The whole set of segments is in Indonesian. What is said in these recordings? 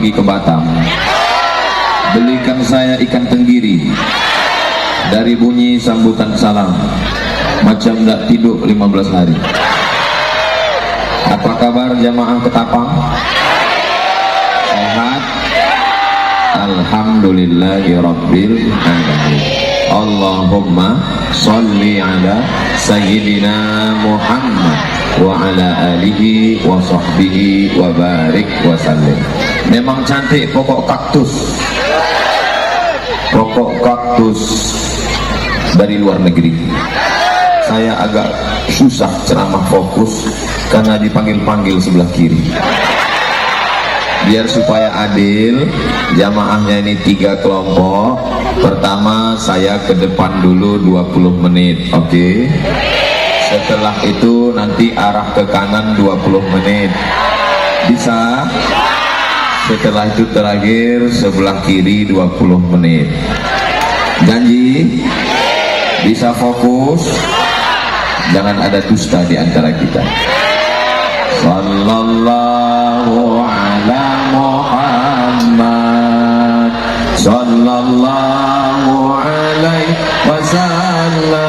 pergi ke Batam, belikan saya ikan tenggiri. Dari bunyi sambutan salam macam tidak tidur 15 hari. Apa kabar jamaah Ketapang? Sehat? Alhamdulillahirabbil alamin. Allahumma sholli ala sayyidina Muhammad wa ala alihi wa sahbihi wa barik wa sallim. Memang cantik pokok kaktus. Pokok kaktus dari luar negeri. Saya agak susah ceramah fokus karena dipanggil-panggil sebelah kiri. Biar supaya adil, jamaahnya ini 3 kelompok. Pertama saya ke depan dulu 20 menit, oke? Setelah itu nanti arah ke kanan 20 menit. Bisa? Setelah itu terakhir sebelah kiri 20 menit. Janji? Bisa fokus? Jangan ada dusta di antara kita. Sallallahu ala Muhammad, sallallahu alaihi wasallam,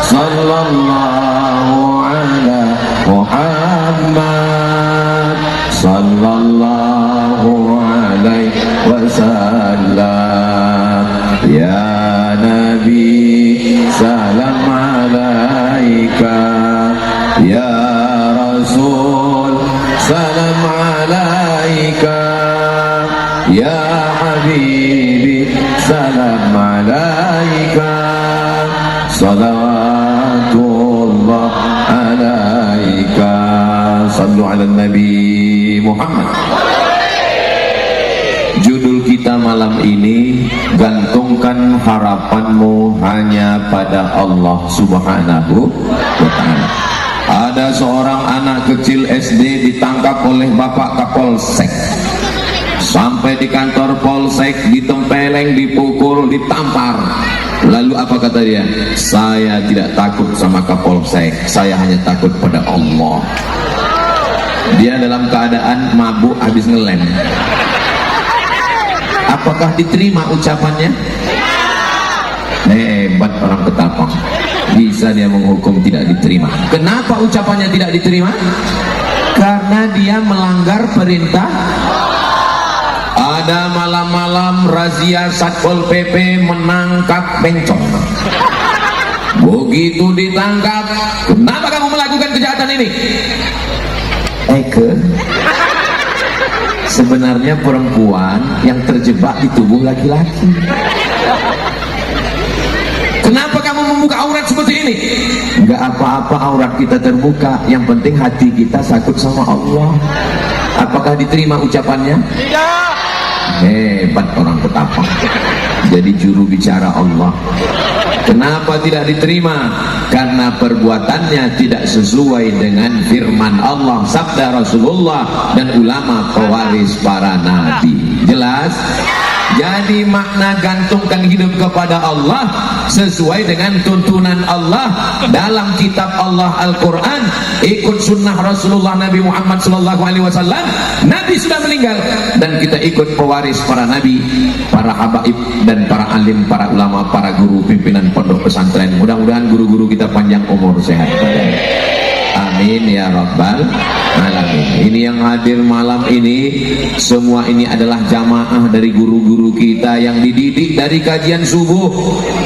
sallallahu ala Muhammad, sallallahu alaihi wasallam. Ya Nabi salam alaika, ya Rasul salam alaika, ya Habibi salam alaika, salawatullah alaika. Sallu ala Nabi Muhammad. Judul kita malam ini, gantungkan harapanmu hanya pada Allah Subhanahu wa ta'ala. Ada seorang anak kecil SD ditangkap oleh Bapak Kapolsek. Sampai di kantor Polsek ditempeleng, dipukul, ditampar. Lalu apa kata dia? Saya tidak takut sama Kapolsek, saya hanya takut pada Allah. Dia dalam keadaan mabuk habis ngelem. Apakah diterima ucapannya? Hebat orang Ketapang, bisa dia menghukum tidak diterima. Kenapa ucapannya tidak diterima? Karena dia melanggar perintah. Ada malam-malam razia Satpol PP menangkap bencong. Begitu ditangkap, kenapa kamu melakukan kejahatan ini? Sebenarnya perempuan yang terjebak di tubuh laki-laki. Kenapa kamu membuka aurat seperti ini? Enggak apa-apa aurat kita terbuka, yang penting hati kita takut sama Allah. Apakah diterima ucapannya? Tidak. Hebat orang Ketapang, jadi juru bicara Allah. Kenapa tidak diterima? Karena perbuatannya tidak sesuai dengan firman Allah, sabda Rasulullah, dan ulama pewaris para nabi. Jelas? Jadi makna gantungkan hidup kepada Allah sesuai dengan tuntunan Allah dalam kitab Allah Al-Quran, ikut sunnah Rasulullah Nabi Muhammad SAW. Nabi sudah meninggal dan kita ikut pewaris para nabi, para habaib dan para alim, para ulama, para guru, pimpinan pondok pesantren. Mudah-mudahan guru-guru kita panjang umur, sehat badan. Amin ya rabbal alamin. Ini yang hadir malam ini, semua ini adalah jamaah dari guru-guru kita yang dididik dari kajian subuh,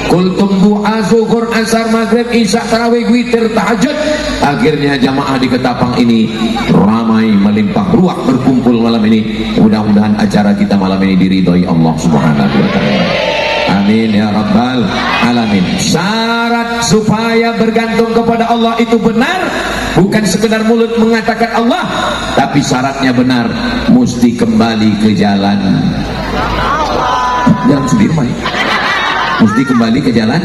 kultum du'a, zuhur, asar, maghrib, isya, tarawih, witir, tahajud. Akhirnya jamaah di Ketapang ini ramai melimpah ruah berkumpul malam ini. Mudah-mudahan acara kita malam ini diridhoi Allah Subhanahu wa ta'ala. Amin ya rabbal alamin. Syarat supaya bergantung kepada Allah itu benar, bukan sekedar mulut mengatakan Allah, tapi syaratnya benar, mesti kembali ke jalan. Jalan Sudirman, mesti kembali ke jalan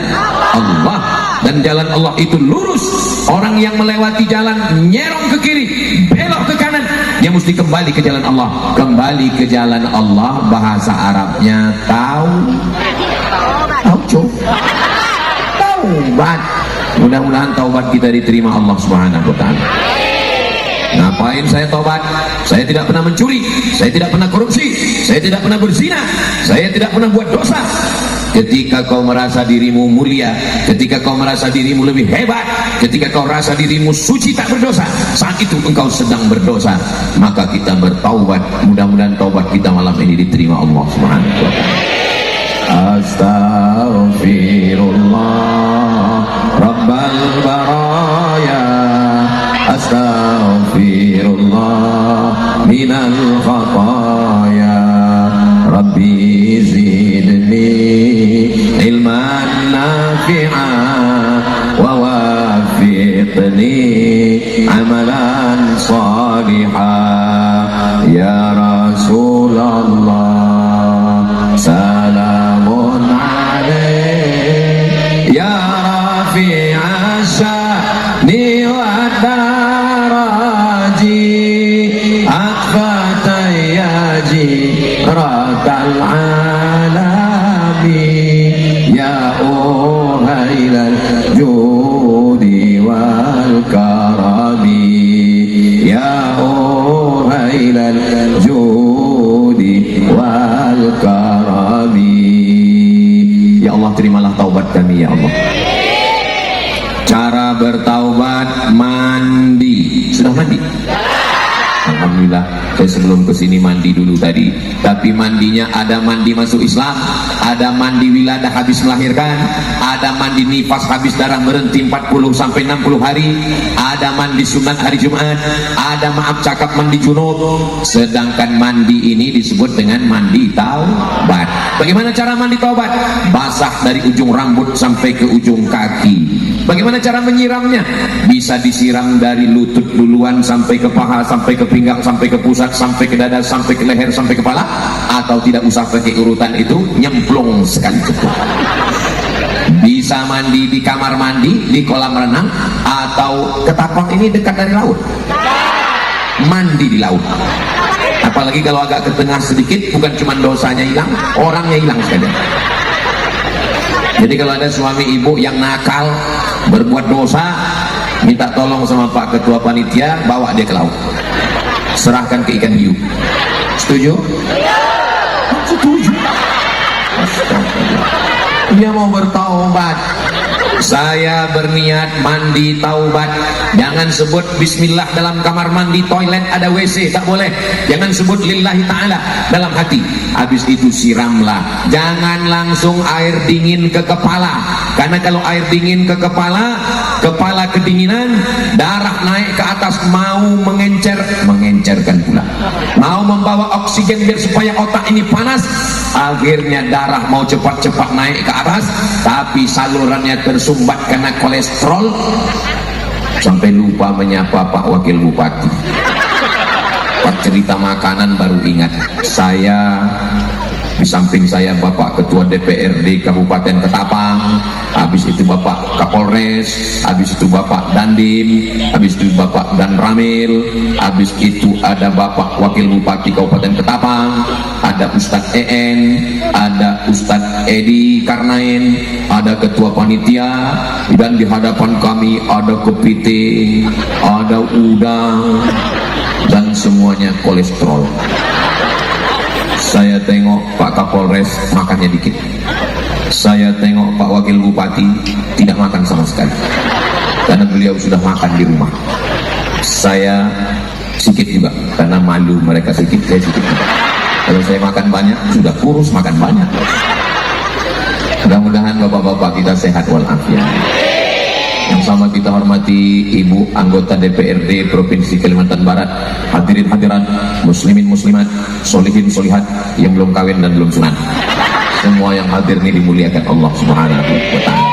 Allah. Dan jalan Allah itu lurus. Orang yang melewati jalan nyerong ke kiri, belok ke kanan, dia mesti kembali ke jalan Allah. Kembali ke jalan Allah, bahasa Arabnya taubat. Mudah-mudahan taubat kita diterima Allah Subhanahu wa ta'ala. Ngapain saya tobat? Saya tidak pernah mencuri, saya tidak pernah korupsi, saya tidak pernah berzina, saya tidak pernah buat dosa. Ketika kau merasa dirimu mulia, ketika kau merasa dirimu lebih hebat, ketika kau merasa dirimu suci tak berdosa, saat itu engkau sedang berdosa. Maka kita bertaubat. Mudah-mudahan taubat kita malam ini diterima Allah Subhanahu wa taala. Astaghfirullah Rabbal baraya, astaghfirullah minal khataya, Rabbi zidni ilman nafi'a wa wafiqni amalan salihah. Ya Rasulullah salamun alaik, ya rafi'a sya'ni wa daraji, akfatayyaji rakal alami, ya uhailal judi wal karami, ya uhailal judi wal karami. Ya Allah, terimalah taubat kami ya Allah. Cara bertaubat, mandi. Sudah mandi? Alhamdulillah, saya sebelum kesini mandi dulu tadi. Tapi mandinya ada mandi masuk Islam, ada mandi wiladah habis melahirkan, ada mandi nifas habis darah berhenti 40 sampai 60 hari, ada mandi sunat hari Jumat, ada maaf cakap mandi junub. Sedangkan mandi ini disebut dengan mandi taubat. Bagaimana cara mandi taubat? Basah dari ujung rambut sampai ke ujung kaki. Bagaimana cara menyiramnya? Bisa disiram dari lutut duluan sampai ke paha, sampai ke pinggang, sampai ke pusat, sampai ke dada, sampai ke leher, sampai kepala, atau tidak usah pakai urutan itu, nyemplung sekali cukup. Bisa mandi di kamar mandi, di kolam renang, atau ketapang ini dekat dari laut. Mandi di laut. Apalagi kalau agak ke tengah sedikit, bukan cuma dosanya hilang, orangnya hilang sekalian. Jadi kalau ada suami ibu yang nakal, berbuat dosa, minta tolong sama Pak Ketua Panitia, bawa dia ke laut, serahkan ke ikan hiu. Setuju? Setuju. Dia mau bertaubat. Saya berniat mandi taubat. Jangan sebut bismillah dalam kamar mandi, toilet ada WC, tak boleh. Jangan sebut lillahi ta'ala dalam hati. Habis itu siramlah. Jangan langsung air dingin ke kepala, karena kalau air dingin ke kepala, kepala kedinginan, darah naik ke atas, mau mengencerkan pula, mau membawa oksigen biar supaya otak ini panas. Akhirnya darah mau cepat-cepat naik ke atas, tapi salurannya tersumbat karena kolesterol, sampai lupa menyapa Pak Wakil Bupati. Pas cerita makanan baru ingat, saya di samping saya Bapak Ketua DPRD Kabupaten Ketapang, habis itu Bapak Kapolres, habis itu Bapak Dandim, habis itu Bapak Dan Ramil, habis itu ada Bapak Wakil Bupati Kabupaten Ketapang, ada Ustadz EN, ada Ustadz Edi Karnain, ada Ketua Panitia, dan di hadapan kami ada kepiting, ada udang, dan semuanya kolesterol. Saya tengok Pak Kapolres makannya dikit, saya tengok Pak Wakil Bupati tidak makan sama sekali, karena beliau sudah makan di rumah. Saya sedikit juga, karena malu mereka sedikit, saya sedikit juga. Kalau saya makan banyak, sudah kurus makan banyak. Mudah-mudahan bapak-bapak kita sehat walafiat. Yang sama kita hormati Ibu anggota DPRD Provinsi Kalimantan Barat, hadirin hadirat, muslimin muslimat, solihin solihat yang belum kawin dan belum sunat, semua yang hadir ini dimuliakan Allah Subhanahu wa ta'ala.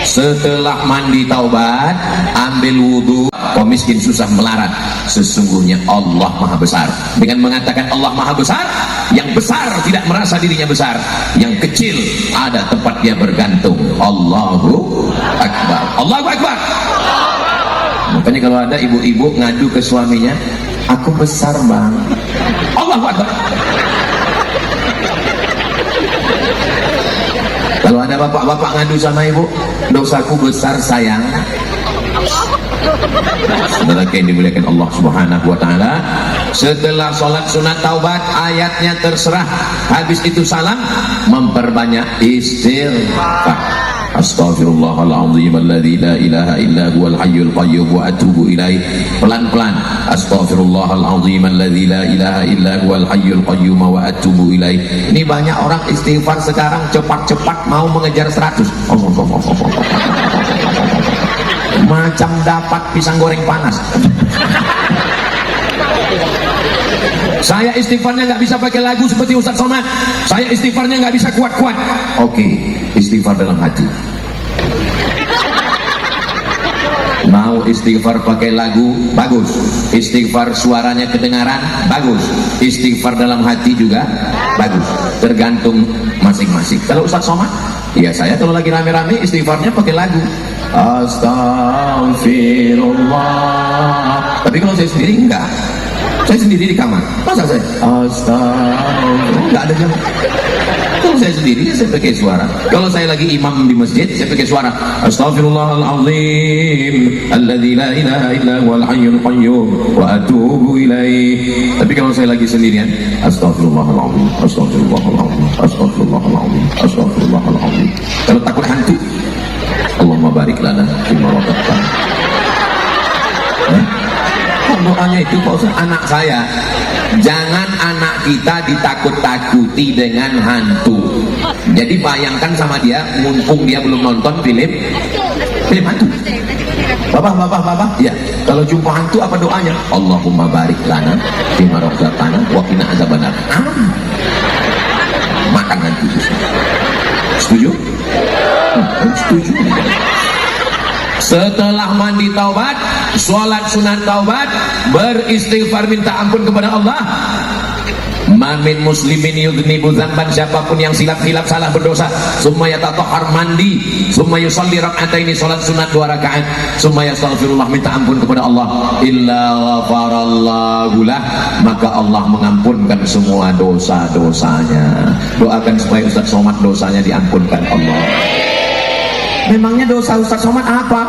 Setelah mandi taubat, ambil wudhu. Kau miskin susah melarat, sesungguhnya Allah Maha Besar. Dengan mengatakan Allah Maha Besar, yang besar tidak merasa dirinya besar, yang kecil ada tempat dia bergantung. Allahu Akbar, Allahu Akbar. Makanya kalau ada ibu-ibu ngadu ke suaminya, aku besar bang, Allahu Akbar. Kalau ada bapak-bapak ngadu sama ibu, dosaku besar sayang, Saudara yang dimuliakan Allah Subhanahu wa taala, setelah sholat sunat taubat ayatnya terserah, habis itu salam, memperbanyak istighfar. Astaghfirullahaladzim alladzi la ilaha illa huwal hayyul qayyum wa atubu ilaih. Pelan-pelan. Astaghfirullahaladzim alladzi la ilaha illa huwal hayyul qayyum wa atubu ilaih. Ini banyak orang istighfar sekarang cepat-cepat mau mengejar 100. Macam dapat pisang goreng panas. Saya istighfarnya nggak bisa pakai lagu seperti Ustaz Somad. Saya istighfarnya nggak bisa kuat-kuat. Oke, istighfar dalam hati. Mau istighfar pakai lagu, bagus. Istighfar suaranya kedengaran, bagus. Istighfar dalam hati juga bagus. Tergantung masing-masing. Kalau Ustaz Somad, ya saya kalau lagi rame-rame istighfarnya pakai lagu. Astaghfirullah. Tapi kalau saya sendiri enggak. Saya sendiri di kamar. Masa saya? Astaghfirullah. Enggak ada jam. Kalau saya sendiri saya pakai suara. Kalau saya lagi imam di masjid saya pakai suara. Astaghfirullahaladzim alladzi la ilaha illa huwal hayyul qayyum wa atubu ilaih. Tapi kalau saya lagi sendirian, astaghfirullahaladzim, astaghfirullahaladzim, astaghfirullahaladzim, astaghfirullahaladzim. Kalau takut hantu, Allahumma barik lana fima razaqtana. Doanya itu Pak Ustaz, anak saya, jangan anak kita ditakut-takuti dengan hantu. Jadi bayangkan sama dia, mumpung dia belum nonton film hantu. Bapak, ya, kalau jumpa hantu apa doanya? Allahumma barik lana fima razaqtana wa qina azabannar. Makan hantu. Setuju? Setuju. Setelah mandi taubat, sholat sunat taubat, beristighfar minta ampun kepada Allah. Mamin muslimin yudhnibu dzamban, siapapun yang silap-silap salah berdosa, summa yatatahhar, mandi, summa yusalli rak'ataini, sholat sunat 2 rakaat, summa yastaghfirullah, minta ampun kepada Allah, illa ghafarallahu lah, maka Allah mengampunkan semua dosa-dosanya. Doakan supaya Ustaz Somad dosanya diampunkan Allah. Memangnya dosa Ustaz Somad apa?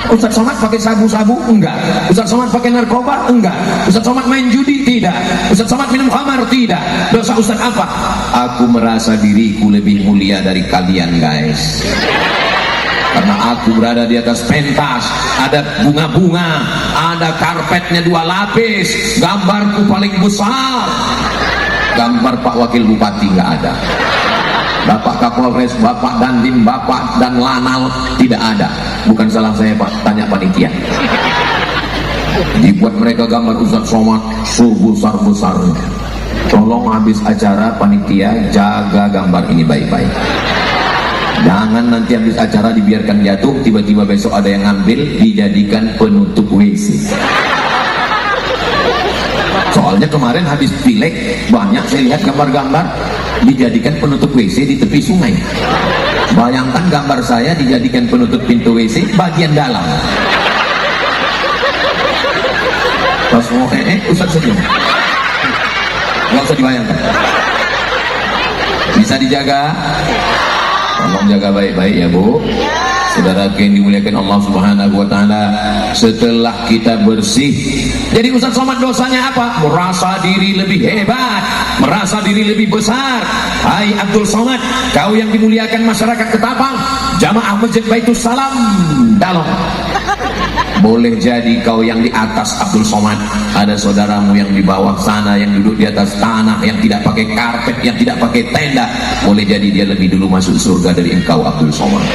Ustaz Somad pakai sabu-sabu? Enggak. Ustaz Somad pakai narkoba? Enggak. Ustaz Somad main judi? Tidak. Ustaz Somad minum khamar? Tidak. Dosa Ustaz apa? Aku merasa diriku lebih mulia dari kalian, guys. Karena aku berada di atas pentas, ada bunga-bunga, ada karpetnya 2 lapis, gambarku paling besar. Gambar Pak Wakil Bupati nggak ada. Bapak Kapolres, Bapak Dandim, Bapak dan Lanal tidak ada. Bukan salah saya Pak, tanya panitia. Dibuat mereka gambar Ustaz Somad sebesar-besarnya. Tolong habis acara panitia jaga gambar ini baik-baik. Jangan nanti habis acara dibiarkan jatuh, tiba-tiba besok ada yang ngambil, dijadikan penutup WC. Soalnya kemarin habis pileg banyak saya lihat gambar-gambar dijadikan penutup WC di tepi sungai. Bayangkan gambar saya dijadikan penutup pintu WC bagian dalam. Pas mau Ustaz senyum. Nggak usah dibayangkan. Bisa dijaga. Tolong jaga baik-baik ya Bu. Saudara yang dimuliakan Allah Subhanahu wa taala, setelah kita bersih, jadi Ustaz Somad dosanya apa? Merasa diri lebih hebat, merasa diri lebih besar. Hai Abdul Somad, kau yang dimuliakan masyarakat Ketapang, jamaah Masjid Baitul Salam Dalong. Boleh jadi kau yang di atas Abdul Somad, ada saudaramu yang di bawah sana, yang duduk di atas tanah, yang tidak pakai karpet, yang tidak pakai tenda. Boleh jadi dia lebih dulu masuk surga dari engkau Abdul Somad.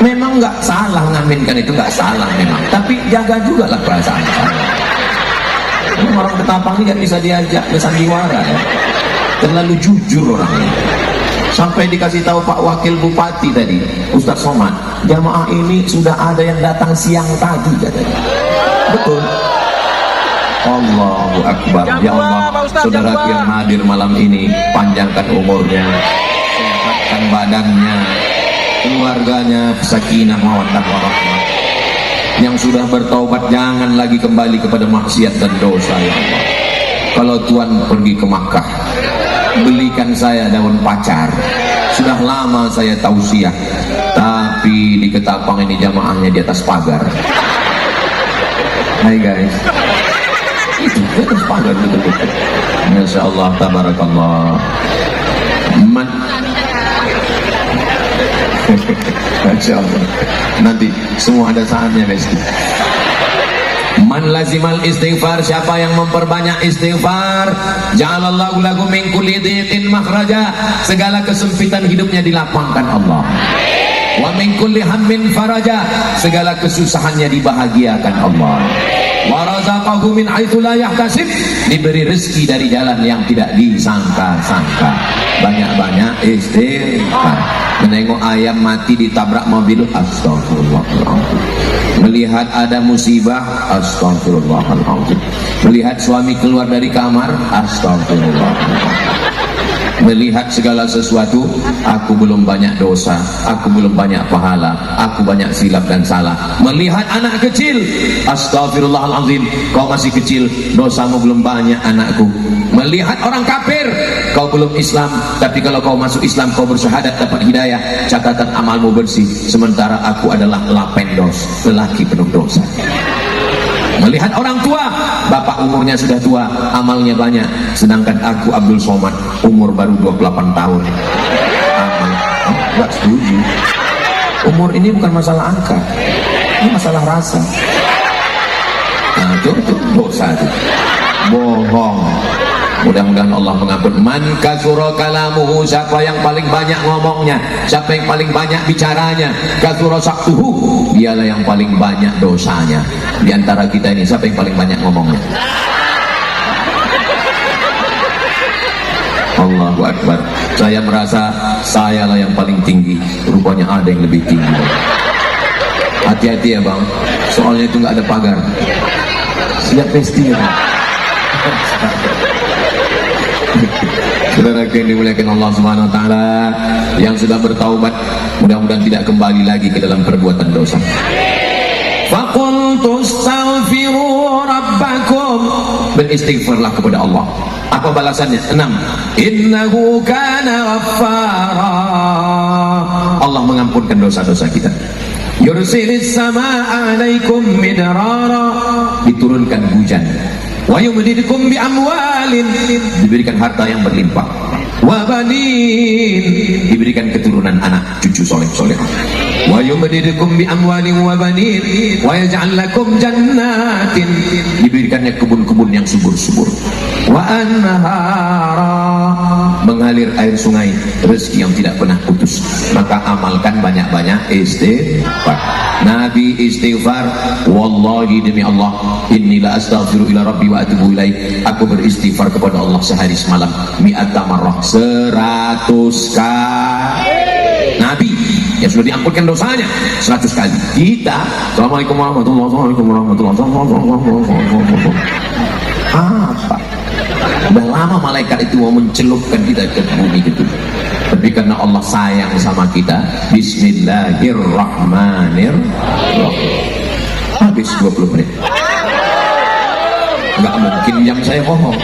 Memang nggak salah ngaminkan, itu nggak salah memang, tapi jaga juga lah perasaan orang Ketapang ini nggak bisa diajak ke sandiwara ya. Terlalu jujur orangnya. Sampai dikasih tahu Pak Wakil Bupati tadi, Ustaz Somad, jamaah ini sudah ada yang datang siang tadi katanya. Betul. Allahu Akbar. Ya Allah, saudara yang hadir malam ini, panjangkan umurnya, sehatkan badannya, keluarganya, sakinah mawaddah warahmah. Yang sudah bertaubat jangan lagi kembali kepada maksiat dan dosa ya Allah. Kalau Tuhan pergi ke Makkah, belikan saya daun pacar. Sudah lama saya tausiah, tapi di Ketapang ini jamaahnya di atas pagar. Hai guys, itu di atas pagar betul-betul. Masya Allah, tabarakallah. Masya Allah. Nanti semua ada saatnya guys. Man lazimal istighfar, siapa yang memperbanyak istighfar, ja'alallahu lahu min kulli dhiqin makhraja, segala kesempitan hidupnya dilapangkan Allah. Wa min kulli hammin faraja, segala kesusahannya dibahagiakan Allah. Wa razaqahu min haitsu la yahtasib, diberi rezeki dari jalan yang tidak disangka-sangka. Banyak-banyak istighfar. Menengok ayam mati ditabrak mobil, astagfirullahaladzim. Melihat ada musibah, astagfirullahaladzim. Melihat suami keluar dari kamar, astagfirullahaladzim. Melihat segala sesuatu, aku belum banyak dosa, aku belum banyak pahala, aku banyak silap dan salah. Melihat anak kecil, astagfirullahaladzim, kau masih kecil, dosamu belum banyak anakku. Melihat orang kafir, kau belum Islam, tapi kalau kau masuk Islam, kau bersyahadat dapat hidayah, catatan amalmu bersih, sementara aku adalah lapendos, lelaki penuh dosa. Melihat orang tua, bapak umurnya sudah tua, amalnya banyak, sedangkan aku Abdul Somad umur baru 28 tahun. Amal, enggak setuju. Umur ini bukan masalah angka, ini masalah rasa. Nah, itu dosa itu, bohong. Mudah-mudahan Allah mengampun. Man kasura kalamuhu, siapa yang paling banyak ngomongnya, siapa yang paling banyak bicaranya, kasura saktuhu, dialah yang paling banyak dosanya. Di antara kita ini siapa yang paling banyak ngomongnya? Allahu Akbar. Saya merasa saya lah yang paling tinggi, rupanya ada yang lebih tinggi. Hati-hati ya bang, soalnya itu nggak ada pagar. Siap festival. Saudara yang dimuliakan Allah Subhanahu wa taala, yang sudah bertaubat mudah-mudahan tidak kembali lagi ke dalam perbuatan dosa. Faqultu astaghfiru rabbakum, beristighfarlah kepada Allah. Apa balasannya? 6. Innahu kana ghaffara, Allah mengampunkan dosa-dosa kita. Yursilis samaa'a 'alaikum midrara, diturunkan hujan. Wa yumdidukum bi amwalin, diberikan harta yang berlimpah. Wa banin, diberikan keturunan anak cucu soleh-soleh. Wa yumdidukum bi amwalin wa banin wa yaj'al lakum jannatin, diberikannya kebun-kebun yang subur-subur. Wa anhara, mengalir air sungai, rezeki yang tidak pernah putus. Maka amalkan banyak-banyak istighfar. Nabi istighfar, wallahi demi Allah, inni la astaghfiru ila rabbi wa atubu ilaih, aku beristighfar kepada Allah sehari semalam mi'ata marrah, 100 kali. Nabi yang sudah diampunkan dosanya 100 kali. Kita, assalamualaikum warahmatullahi wabarakatuh, apa? Udah lama malaikat itu mau mencelupkan kita ke bumi gitu, tapi karena Allah sayang sama kita, bismillahirrahmanirrahim, habis 20 menit. Nggak mungkin jam saya bohong,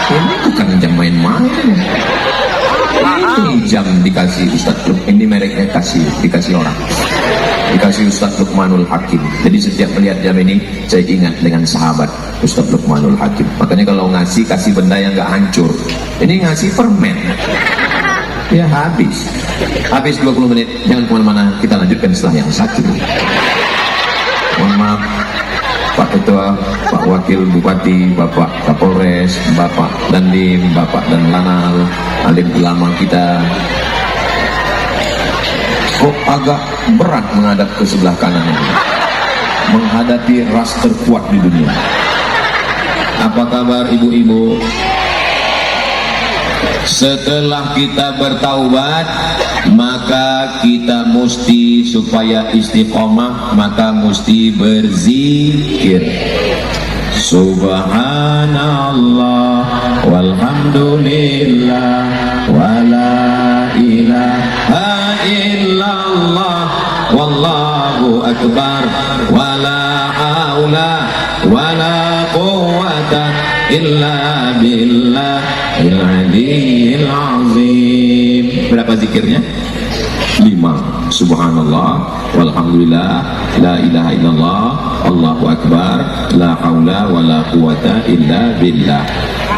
ini bukan jam main-main, ini jam dikasih Ustadz Luk, ini mereknya dikasih orang, dikasih Ustadz Luqmanul Hakim. Jadi setiap melihat jam ini saya ingat dengan sahabat Ustadz Luqmanul Hakim. Makanya kalau kasih benda yang nggak hancur, ini ngasih permen ya habis 20 menit. Jangan kemana-mana, kita lanjutkan setelah yang satu. Mohon maaf Pak Ketua, Pak Wakil Bupati, Bapak Kapolres, Bapak Dandim, Bapak dan Lanal, alim ulama kita. Kok agak berat menghadap ke sebelah kanan ini, menghadapi ras terkuat di dunia. Apa kabar ibu-ibu? Setelah kita bertaubat, maka kita mesti, supaya istiqomah, maka mesti berzikir. Subhanallah walhamdulillah wala ilaha illallah wallahu akbar wala haula wala quwwata illa billah. billahil aliyyil azim. Berapa zikirnya? 5. Subhanallah walhamdulillah la ilaha illallah Allahu akbar la haula wala quwata illa billah.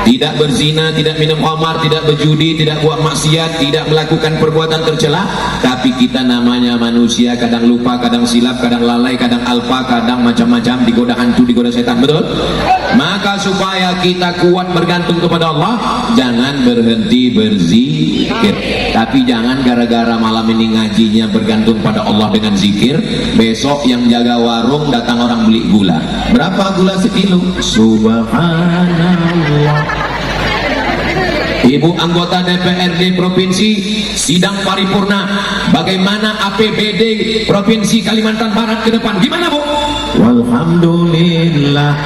Tidak berzina, tidak minum khamar, tidak berjudi, tidak buat maksiat, tidak melakukan perbuatan tercela. Tapi kita namanya manusia, kadang lupa, kadang silap, kadang lalai, kadang alpa, kadang macam-macam, digoda hantu, digoda setan, betul? Maka supaya kita kuat bergantung kepada Allah, jangan berhenti berzikir. Tapi jangan gara-gara malam ini ngajinya bergantung pada Allah dengan zikir, besok yang jaga warung datang orang beli gula. Berapa gula sekilo? Subhanallah. Ibu anggota DPRD Provinsi sidang paripurna, bagaimana APBD Provinsi Kalimantan Barat ke depan? Gimana, Bu? Walhamdulillah.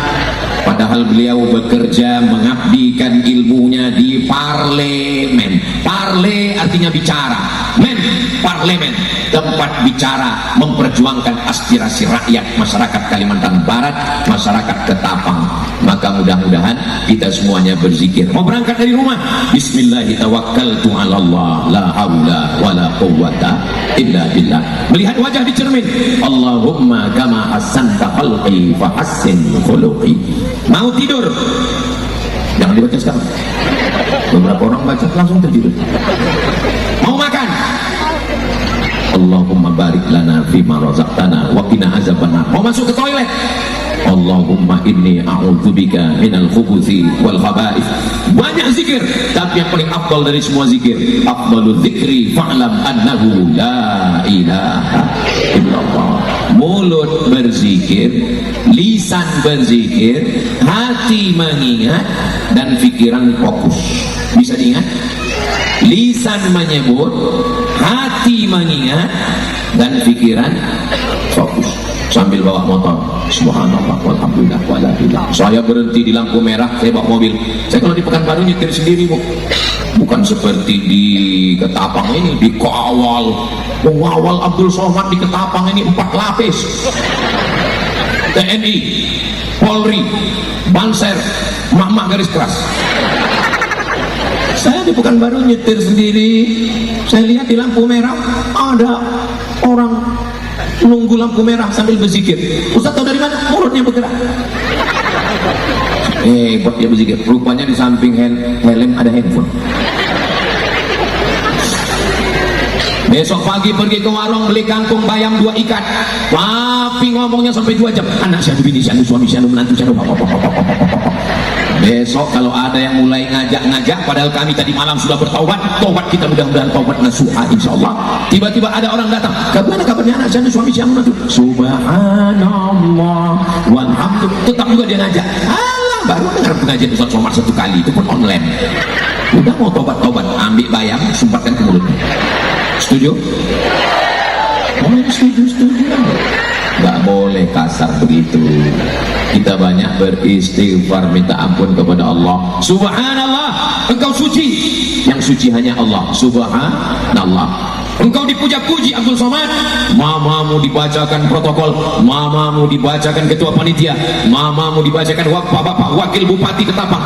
Padahal beliau bekerja mengabdikan ilmunya di parlemen. Parle artinya bicara, men, parlemen, tempat bicara memperjuangkan aspirasi rakyat masyarakat Kalimantan Barat, masyarakat Ketapang. Maka mudah-mudahan kita semuanya berzikir. Mau berangkat dari rumah, Bismillahirrahmanirrahim, la haula wala quwwata illa billah. Melihat wajah di cermin, Allahumma kama hasanta khalqi fa hassin khuluqi. Mau tidur, jangan dibaca sekarang. Beberapa orang baca langsung tertidur. Mau makan, Allahumma barik lana fima razaqtana wa qina azabannar. Mau masuk ke toilet, Allahumma inni a'udzubika minal khubuthi wal khaba'ith. Banyak zikir, tapi yang paling afdal dari semua zikir, afdalu dzikri fa'lam annahu la ilaha illallah. Mulut berzikir, lisan berzikir, hati mengingat, dan pikiran fokus. Bisa diingat? Lisan menyebut, hati mengingat, dan pikiran fokus. Sambil bawa motor, subhanallah walhamdulillah wala ilah. Saya berhenti di lampu merah, saya bawa mobil. Saya kalau di Pekanbaru nyetir sendiri, Bu. Bukan seperti di Ketapang ini, dikawal. Mengawal Abdul Somad di Ketapang ini 4 lapis. TNI, Polri, Banser, mak-mak garis keras. Saya di Pekanbaru nyetir sendiri, saya lihat di lampu merah ada orang nunggu lampu merah sambil berzikir. Ustaz tahu dari mana? Mulutnya bergerak. Buat dia berzikir. Rupanya di samping helm ada handphone. Besok pagi pergi ke warung beli kangkung bayam 2 ikat. Tapi ngomongnya sampai 2 jam. Anak saya bini, saya suami, saya menantu, saya besok kalau ada yang mulai ngajak-ngajak, padahal kami tadi malam sudah bertaubat, taubat kita mudah-mudahan taubat nasuha insyaallah. Tiba-tiba ada orang datang, bagaimana kabarnya anak saya, suami saya menantu? Subhanallah walhamdulillah. Tetap juga dia ngajak. Alah, baru dengar pengajian Ustaz Somad 1 kali, itu pun online. Udah mau taubat, ambil bayam, sempatkan ke mulutnya. Setuju? Oh, setuju. Gak boleh kasar begitu. Kita banyak beristighfar, minta ampun kepada Allah. Subhanallah, engkau suci. Yang suci hanya Allah. Subhanallah. Engkau dipuja-puji Abdul Somad. Mamamu dibacakan protokol, mamamu dibacakan ketua panitia, mamamu dibacakan bapak wakil bupati Ketapang.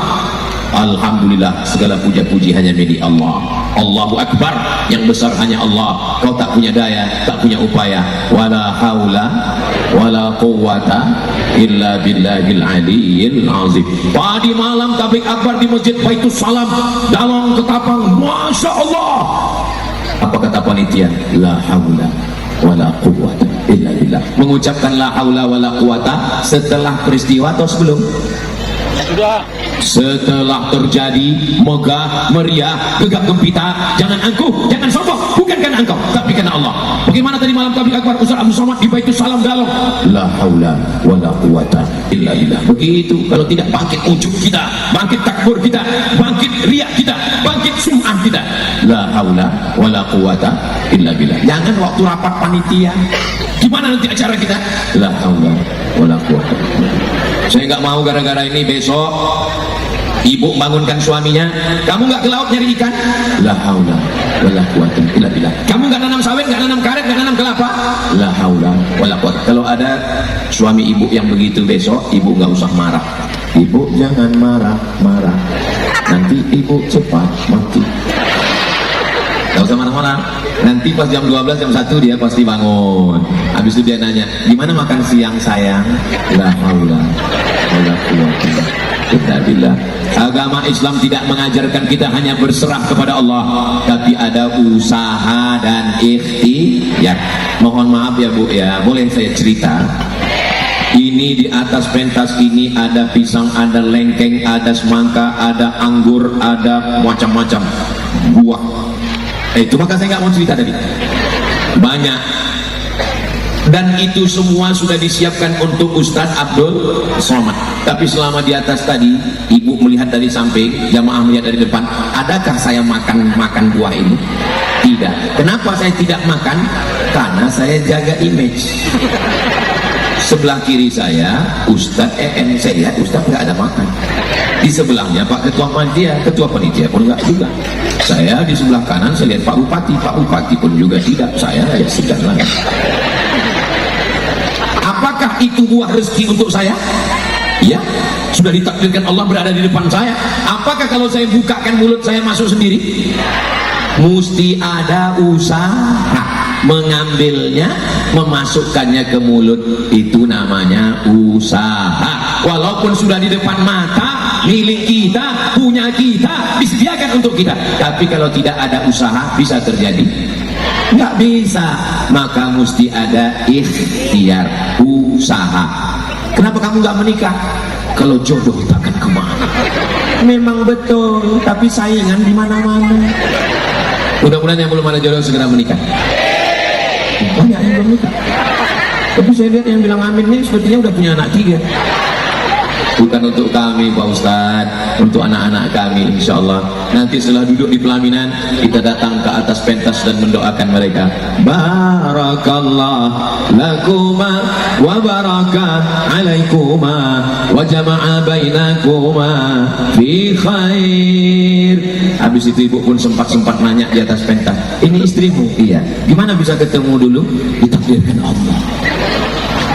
Alhamdulillah, segala puja-puji hanya milik Allah. Allahu Akbar, yang besar hanya Allah. Kau tak punya daya, tak punya upaya. Wala haula wala quwwata illa billahil aliyyil azim. Tadi malam tablik akbar di Masjid Baitus Salam, Dalong Ketapang. Masya Allah. Apa kata panitia? La haula wala quwwata illa billah. Mengucapkan la haula wala quwwata setelah peristiwa atau sebelum? Sudah. Setelah terjadi megah, meriah, gegap gempita, jangan angkuh, jangan sombong, bukan karena engkau, tapi karena Allah. Bagaimana tadi malam tablik akbar Ustaz Abdul Somad di Baitus Salam Dalong? La haula wala quwwata illa billah. Begitu, kalau tidak bangkit ujub kita, bangkit takbir kita, bangkit riak kita, bangkit sum'ah kita. La haula wala quwwata illa billah. Jangan waktu rapat panitia. Gimana nanti acara kita? La haula wala quwwata. Saya nggak mau gara-gara ini besok ibu bangunkan suaminya, kamu nggak ke laut nyari ikan? La haula wala quwwata illa billah. Kamu nggak nanam sawit, nggak nanam karet, nggak nanam kelapa? La haula wala quwwata. Kalau ada suami ibu yang begitu besok, ibu nggak usah marah. Ibu jangan marah-marah. nanti ibu cepat mati. Gak usah marah-marah, nanti pas jam 12 jam 1 dia pasti bangun. Habis itu dia nanya, gimana makan siang sayang? La haula wala quwwata illa billah. Agama Islam tidak mengajarkan kita hanya berserah kepada Allah, tapi ada usaha dan ikhtiar. Mohon maaf ya Bu ya, boleh saya cerita? Ini di atas pentas ini ada pisang, ada lengkeng, ada semangka, ada anggur, ada macam-macam buah. Itu maka saya nggak mau cerita tadi. Banyak. Dan itu semua sudah disiapkan untuk Ustadz Abdul Somad. Tapi selama di atas tadi, ibu melihat dari samping, jamaah melihat dari depan, adakah saya makan buah ini? Tidak. Kenapa saya tidak makan? Karena saya jaga image. Sebelah kiri saya Ustadz EN, saya lihat Ustadz nggak ada makan. Di sebelahnya Pak Ketua Panitia pun nggak juga. Saya di sebelah kanan saya lihat Pak Bupati pun juga tidak. Saya ya segan lagi. Apakah itu buah rezeki untuk saya? Ya, sudah ditakdirkan Allah berada di depan saya. Apakah kalau saya bukakan mulut saya masuk sendiri? Mesti ada usaha mengambilnya, memasukkannya ke mulut. Itu namanya usaha. Walaupun sudah di depan mata, milik kita, punya kita, disediakan untuk kita. Tapi kalau tidak ada usaha, bisa terjadi? Nggak bisa. Maka mesti ada ikhtiar, usaha. Kenapa kamu nggak menikah? Kalau jodoh kita akan kemana? Memang betul, tapi saingan di mana-mana. Mudah-mudahan yang belum ada jodoh segera menikah. Banyak yang belum menikah. Tapi saya lihat yang bilang amin ini sepertinya udah punya anak 3. Bukan untuk kami Pak Ustadz, untuk anak-anak kami insya Allah. Nanti setelah duduk di pelaminan, kita datang ke atas pentas dan mendoakan mereka. Barakallah lakuma wa baraka alaikuma wa jama'a bainakuma fi khair. Habis itu ibu pun sempat nanya di atas pentas, ini istrimu? Iya. Gimana bisa ketemu dulu? Ditakdirkan Allah.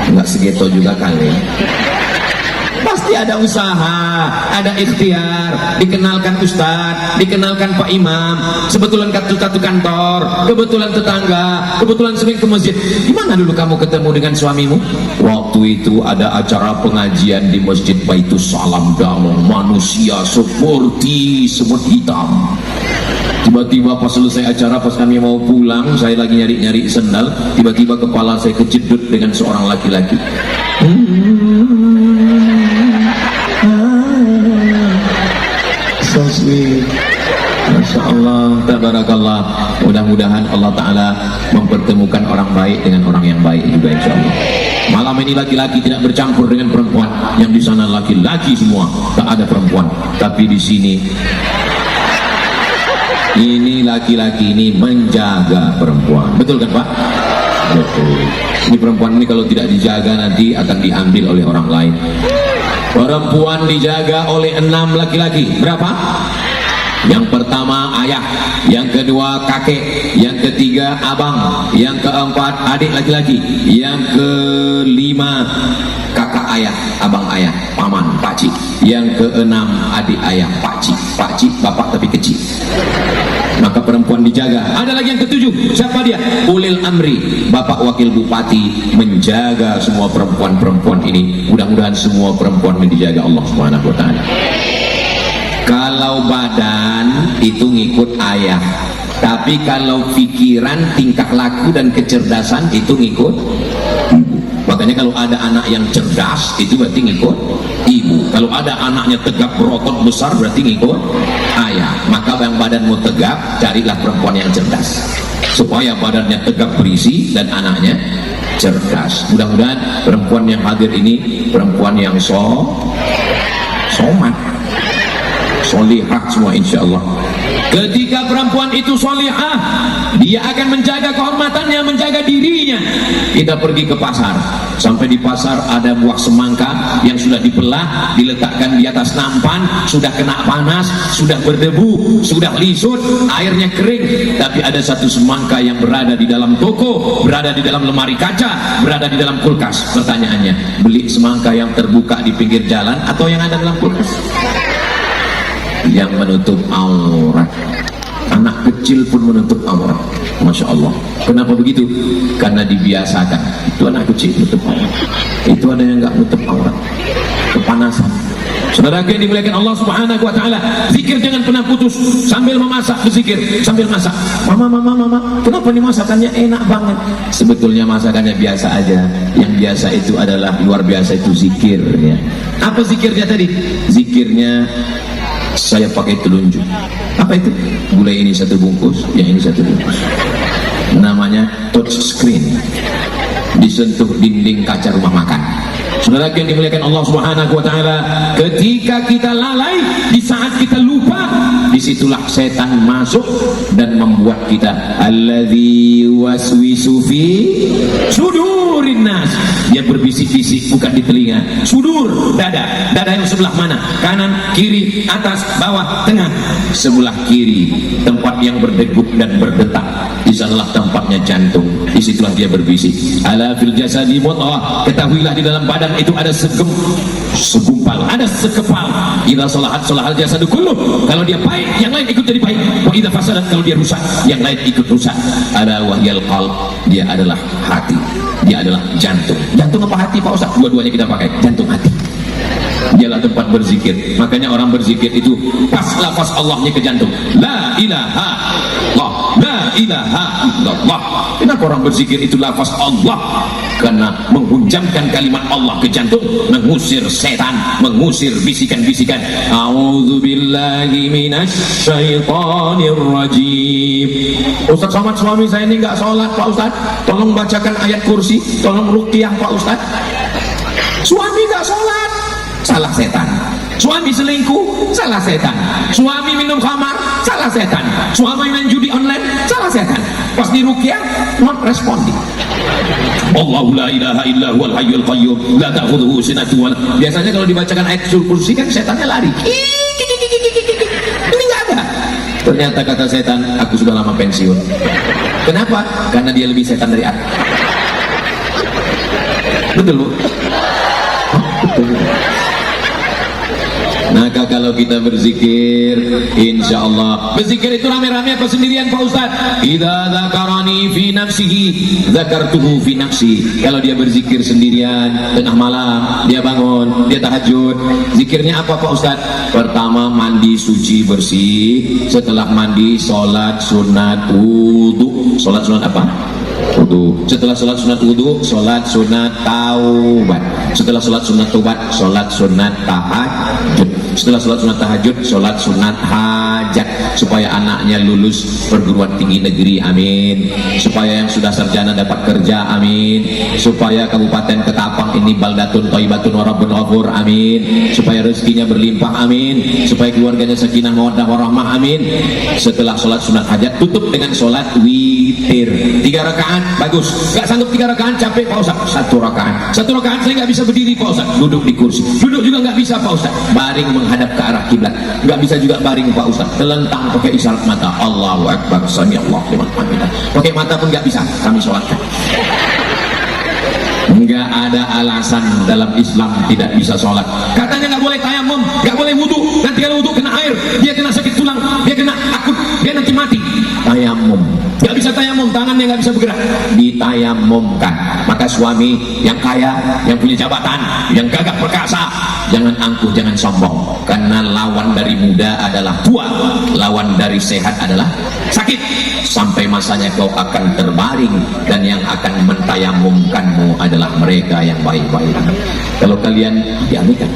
Enggak segitu juga kali. Pasti ada usaha, ada ikhtiar, dikenalkan Ustadz, dikenalkan Pak Imam, kebetulan satu kantor, kebetulan tetangga, kebetulan sering ke masjid. Gimana dulu kamu ketemu dengan suamimu? Waktu itu ada acara pengajian di Masjid Baitus Salam Damong, manusia seperti semut hitam. Tiba-tiba pas selesai acara, pas kami mau pulang, saya lagi nyari-nyari sendal, tiba-tiba kepala saya kejedut dengan seorang laki-laki. So sweet. Masya Allah, tabarakallah. Mudah-mudahan Allah Ta'ala mempertemukan orang baik dengan orang yang baik juga insya Allah. Malam ini laki-laki tidak bercampur dengan perempuan. Yang di sana laki-laki semua, tak ada perempuan. Tapi di sini ini laki-laki ini menjaga perempuan. Betul kan Pak? Betul. Ini perempuan ini kalau tidak dijaga nanti akan diambil oleh orang lain. Perempuan dijaga oleh 6 laki-laki. Berapa? Yang pertama ayah, yang kedua kakek, yang ketiga abang, yang keempat adik laki-laki, yang kelima kakak ayah, abang ayah, paman, pakcik, yang keenam adik ayah, pakcik, bapak tapi kecil. Maka perempuan dijaga. Ada lagi yang ketujuh, siapa dia? Ulil amri, bapak wakil bupati menjaga semua perempuan-perempuan ini. Mudah-mudahan semua perempuan ini dijaga Allah Subhanahu wa taala. Kalau badan itu ngikut ayah, tapi kalau pikiran, tingkah laku dan kecerdasan itu ngikut ibu. Makanya kalau ada anak yang cerdas itu berarti ngikut ibu. Kalau ada anaknya tegap berotot besar berarti ngikut ayah. Maka yang badanmu tegap, carilah perempuan yang cerdas supaya badannya tegap berisi dan anaknya cerdas. Mudah-mudahan perempuan yang hadir ini perempuan yang somat, solihah semua insya Allah. Ketika perempuan itu solihah, dia akan menjaga kehormatannya, menjaga dirinya. Kita pergi ke pasar, sampai di pasar ada buah semangka yang sudah dibelah, diletakkan di atas nampan, sudah kena panas, sudah berdebu, sudah lisut, airnya kering. Tapi ada satu semangka yang berada di dalam toko, berada di dalam lemari kaca, berada di dalam kulkas. Pertanyaannya, beli semangka yang terbuka di pinggir jalan atau yang ada dalam kulkas? yang menutup aurat. Anak kecil pun menutup aurat. Masya Allah. Kenapa begitu? Karena dibiasakan. Itu anak kecil menutup aurat. Itu ada yang nggak menutup aurat. Kepanasan. Saudara yang dimuliakan Allah Subhanahu wa taala, zikir jangan pernah putus. Sambil memasak berzikir, sambil masak. Mama, kenapa nih masakannya enak banget? Sebetulnya masakannya biasa aja. Yang biasa itu adalah luar biasa, itu zikirnya. Apa zikirnya tadi? Zikirnya saya pakai telunjuk. Apa itu? Gulai ini 1 bungkus, yang ini 1 bungkus. Namanya touch screen. Disentuh dinding kaca rumah makan. Saudara yang dimuliakan Allah Subhanahu wa taala, ketika kita lalai, di saat kita lupa, disitulah setan masuk dan membuat kita alladzi waswisu fi sudurin nas. Dia berbisik-bisik, bukan di telinga. Sudur, dada. Dada yang sebelah mana? Kanan, kiri, atas, bawah, tengah. Sebelah kiri, tempat yang berdegup dan berdetak. Di sanalah tempatnya jantung. Disitulah dia berbisik. Ala fil jasadi mudghah. Ketahuilah di dalam badan itu ada segumpal, ada sekepal. Idza salahat salahal jasadu kulluh. Kalau dia baik, yang lain ikut jadi baik. Wa idza fasadat, kalau dia rusak, yang lain ikut rusak. Ala wahyal qalb. Dia adalah hati. Dia adalah jantung. Jantung apa hati Pak Ustaz? Dua-duanya kita pakai. Jantung, hati. Dialah tempat berzikir. Makanya orang berzikir itu pas lafaz Allahnya ke jantung. La ilaha illallah, la ilaha illallah. Kenapa orang berzikir itu lafaz Allah? Karena menghunjamkan kalimat Allah ke jantung, mengusir setan, mengusir bisikan-bisikan. A'udzubillahi minasyaitonir rajim. Ustaz Somad, suami saya ini nggak sholat Pak Ustaz. Tolong bacakan ayat kursi, tolong ruqyah Pak Ustaz. Suami nggak sholat, salah setan. Suami selingkuh, salah setan. Suami minum khamar, salah setan. Suami main judi online, salah setan. Pas di ruqyah, not responding. Allahu la ilaha illa huwal hayyul qayyum la ta'khudhuhu sinatun wa la. Biasanya kalau dibacakan ayat kursi kan setannya lari. Ini nggak ada. Ternyata kata setan, aku sudah lama pensiun. Kenapa? Karena dia lebih setan dari aku. Betul Bu? Betul. Maka kalau kita berzikir, insya Allah, berzikir itu rame-rame apa sendirian Pak Ustaz? Idza dzakarani fi nafsihi dzakartuhu fi nafsi. Kalau dia berzikir sendirian, tengah malam, dia bangun, dia tahajud, zikirnya apa Pak Ustaz? Pertama mandi suci bersih, setelah mandi sholat sunat wudu. Sholat sunat apa? Wudu. Setelah sholat sunat wudu, sholat sunat taubat. Setelah sholat sunat taubat, sholat sunat tahajud. Setelah sholat sunat tahajud, sholat sunat hajat. Supaya anaknya lulus perguruan tinggi negeri, amin. Supaya yang sudah sarjana dapat kerja, amin. Supaya Kabupaten Ketapang ini baldatun thayyibatun wa rabbun ghafur, amin. Supaya rezekinya berlimpah, amin. Supaya keluarganya sakinah mawaddah warahmah, amin. Setelah sholat sunat hajat, tutup dengan sholat witir 3 rakaat, bagus. Gak sanggup 3 rakaat, capek Pak Ustaz, 1 rakaat. 1 rakaat saya gak bisa berdiri Pak Ustaz, duduk di kursi. Duduk juga gak bisa Pak Ustaz, baring menghadap ke arah kiblat. Gak bisa juga baring Pak Ustaz, telentang pakai isyarat mata. Allahu Akbar, sami'allahu liman hamidah. Pakai mata pun gak bisa kami sholatkan. Enggak ada alasan dalam Islam tidak bisa sholat. Katanya nggak boleh tayamum, nggak boleh wudu. Nanti kalau wudu kena air, dia kena sakit tulang, dia kena akut, dia nanti mati. Tayamum, nggak bisa tayamum, tangannya nggak bisa bergerak, ditayamumkan. Maka suami yang kaya, yang punya jabatan, yang gagah perkasa, jangan angkuh, jangan sombong. Karena lawan dari muda adalah tua, lawan dari sehat adalah sakit. Sampai masanya kau akan terbaring, dan yang akan mentayamumkanmu adalah mereka yang baik-baik. Kalau kalian diaminkan,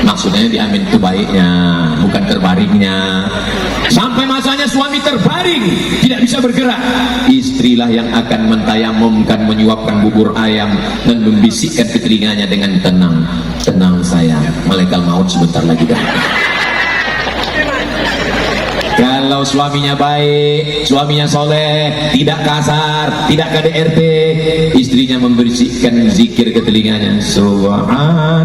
maksudnya diamin itu baiknya, bukan terbaringnya. Sampai masanya suami terbaring, tidak bisa bergerak, istrilah yang akan mentayamumkan, menyuapkan bubur ayam dan membisikkan ke telinganya dengan tenang. Tenang sayang, malaikat maut sebentar lagi dah. Kalau suaminya baik, suaminya soleh, tidak kasar, tidak KDRT, istrinya membersihkan zikir ke telinganya. Subhanallah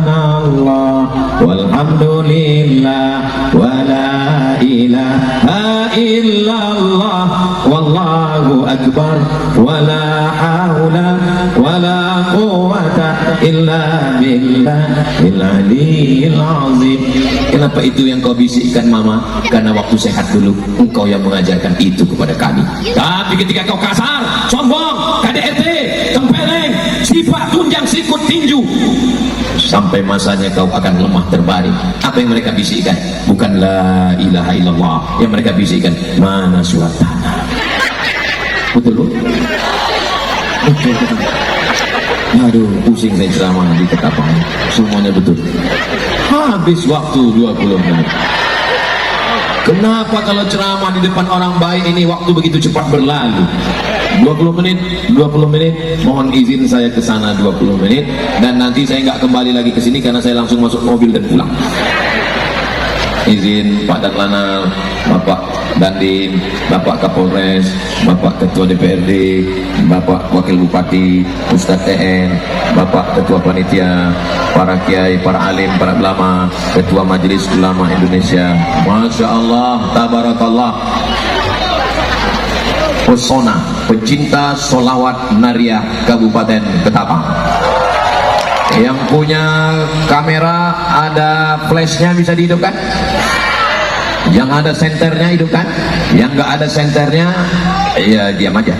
walhamdulillah wala ilaha illallah wallahu akbar wala haula wala quwwata illa billahil aliyil azim. Kenapa itu yang kau bisikkan mama? Karena waktu sehat dulu engkau yang mengajarkan itu kepada kami. Tapi ketika kau kasar, sombong, KDRT, tempeleng, sifat tunjang sikut tinju, sampai masanya kau akan lemah terbaring. Apa yang mereka bisikkan? Bukan la ilaha illallah. Yang mereka bisikkan, mana surat tanah. Betul bu? Betul. Aduh, pusing saya ceramah di Ketapang. Semuanya betul. Habis waktu 20 menit. Kenapa kalau ceramah di depan orang baik ini waktu begitu cepat berlalu? 20 menit, mohon izin saya ke sana 20 menit, dan nanti saya nggak kembali lagi ke sini karena saya langsung masuk mobil dan pulang. Izin Pak Danlanal, Bapak Dandim, Bapak Kapolres, Bapak Ketua DPRD, Bapak Wakil Bupati, Ustadz TN, Bapak Ketua Panitia, para kiai, para alim, para ulama, Ketua Majelis Ulama Indonesia. Masya Allah, tabarakallah. Pesona pecinta solawat Nariah Kabupaten Ketapang. Yang punya kamera ada flashnya bisa dihidupkan, yang ada senternya hidupkan, yang nggak ada senternya ya diam aja.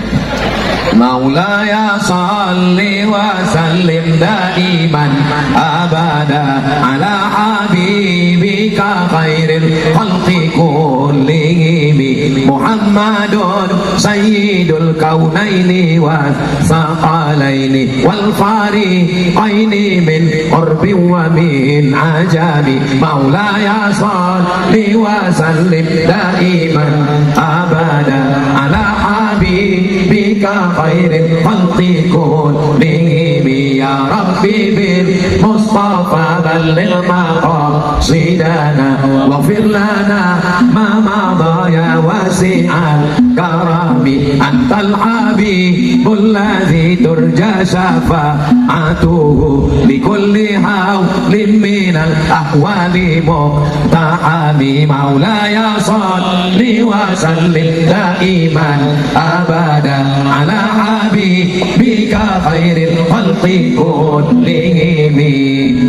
Maulaya salli wa sallim daiman abada ala habibika khairil khalqi kullihim Muhammadun sayyidul kaunaini wa saqalaini wal fariqaini min qurbi wa min ajabi. Maulaya salli wa sallim daiman abada ala habibika khairil khalqi kullihim ya rabbi bil mustafa balligh maqasidana waghfir lana ma madha ya wasi'al karami antal habibul ladzi turja syafa'atuhu likulli hawlin minal ahwali muqtahami. Maulaya salli wa sallim daiman abada ala habibika khairil khalqi kullihim.